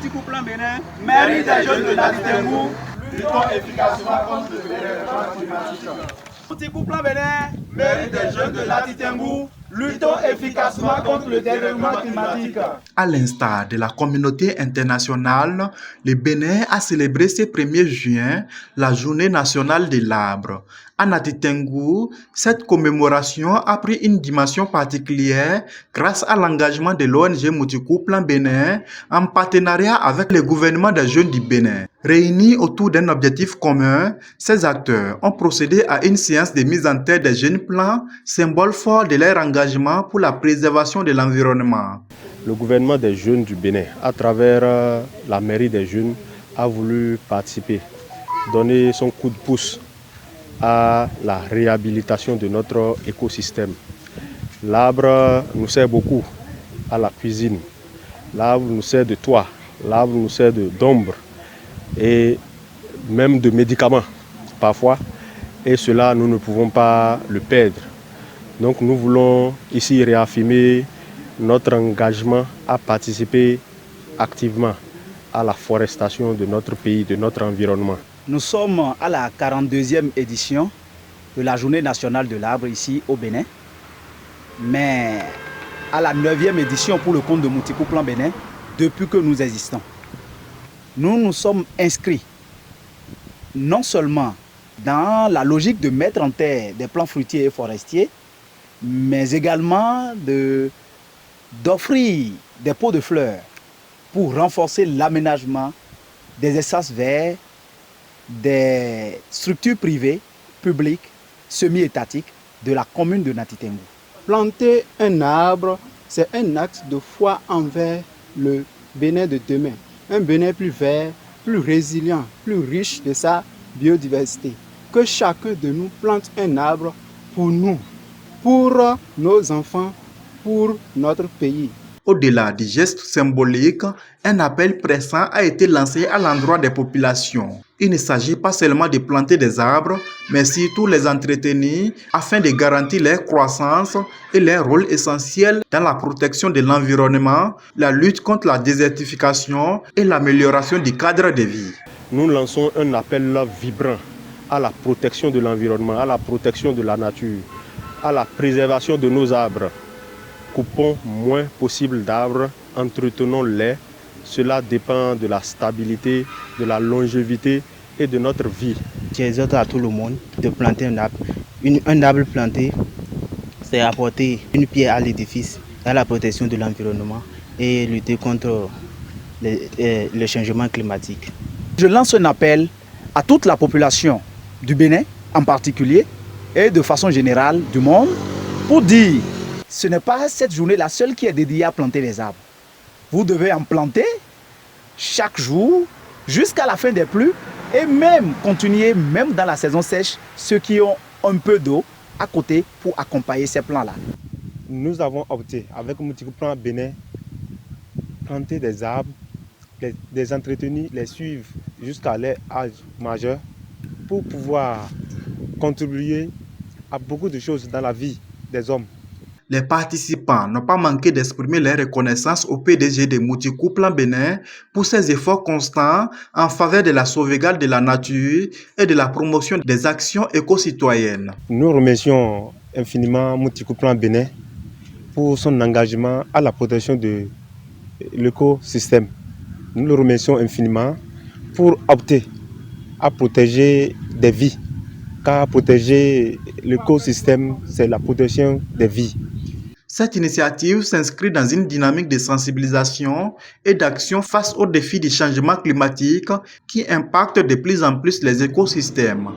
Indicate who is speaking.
Speaker 1: Moutikou Plan Bénin, mairie des jeunes de Nati Tengu, luttons efficacement contre le dérèglement climatique. Moutikou Plan Bénin, mairie des jeunes de Nati Tengu, luttons efficacement contre le dérèglement climatique.
Speaker 2: À l'instar de la communauté internationale, le Bénin a célébré ce 1er juin la Journée nationale de l'arbre. À Nati Tengu, cette commémoration a pris une dimension particulière grâce à l'engagement de l'ONG Moutikou Plan Bénin en partenariat avec le gouvernement des jeunes du Bénin. Réunis autour d'un objectif commun, ces acteurs ont procédé à une séance de mise en terre des jeunes plants, symbole fort de leur engagement pour la préservation de l'environnement.
Speaker 3: Le gouvernement des jeunes du Bénin, à travers la mairie des jeunes, a voulu participer, donner son coup de pouce à la réhabilitation de notre écosystème. L'arbre nous sert beaucoup à la cuisine, l'arbre nous sert de toit, l'arbre nous sert d'ombre et même de médicaments parfois, et cela nous ne pouvons pas le perdre. Donc nous voulons ici réaffirmer notre engagement à participer activement à la forestation de notre pays, de notre environnement.
Speaker 1: Nous sommes à la 42e édition de la Journée nationale de l'arbre ici au Bénin, mais à la 9e édition pour le compte de Moutikou Plan Bénin depuis que nous existons. Nous nous sommes inscrits non seulement dans la logique de mettre en terre des plants fruitiers et forestiers, mais également d'offrir des pots de fleurs pour renforcer l'aménagement des espaces verts, des structures privées, publiques, semi-étatiques de la commune de Nati Tengu.
Speaker 4: Planter un arbre, c'est un acte de foi envers le Bénin de demain. Un Bénin plus vert, plus résilient, plus riche de sa biodiversité. Que chacun de nous plante un arbre pour nous, pour nos enfants, pour notre pays.
Speaker 2: Au-delà du geste symbolique, un appel pressant a été lancé à l'endroit des populations. Il ne s'agit pas seulement de planter des arbres, mais surtout les entretenir afin de garantir leur croissance et leur rôle essentiel dans la protection de l'environnement, la lutte contre la désertification et l'amélioration du cadre de vie.
Speaker 3: Nous lançons un appel vibrant à la protection de l'environnement, à la protection de la nature, à la préservation de nos arbres. Coupons moins possible d'arbres, entretenons-les. Cela dépend de la stabilité, de la longévité et de notre vie.
Speaker 5: J'exhorte à tout le monde de planter un arbre. Un arbre planté, c'est apporter une pierre à l'édifice, à la protection de l'environnement et lutter contre le changement climatique.
Speaker 1: Je lance un appel à toute la population du Bénin en particulier et de façon générale du monde pour dire ce n'est pas cette journée la seule qui est dédiée à planter les arbres. Vous devez en planter chaque jour jusqu'à la fin des pluies et même continuer, même dans la saison sèche, ceux qui ont un peu d'eau à côté pour accompagner ces plants-là.
Speaker 3: Nous avons opté avec Moutikou Plan Bénin, planter des arbres, les entretenir, les suivre jusqu'à leur âge majeur pour pouvoir contribuer à beaucoup de choses dans la vie des hommes.
Speaker 2: Les participants n'ont pas manqué d'exprimer leur reconnaissance au PDG de Moutikou Plan Bénin pour ses efforts constants en faveur de la sauvegarde de la nature et de la promotion des actions éco-citoyennes.
Speaker 3: Nous remercions infiniment Moutikou Plan Bénin pour son engagement à la protection de l'écosystème. Nous le remercions infiniment pour opter à protéger des vies, car protéger l'écosystème, c'est la protection des vies.
Speaker 2: Cette initiative s'inscrit dans une dynamique de sensibilisation et d'action face aux défis du changement climatique qui impactent de plus en plus les écosystèmes.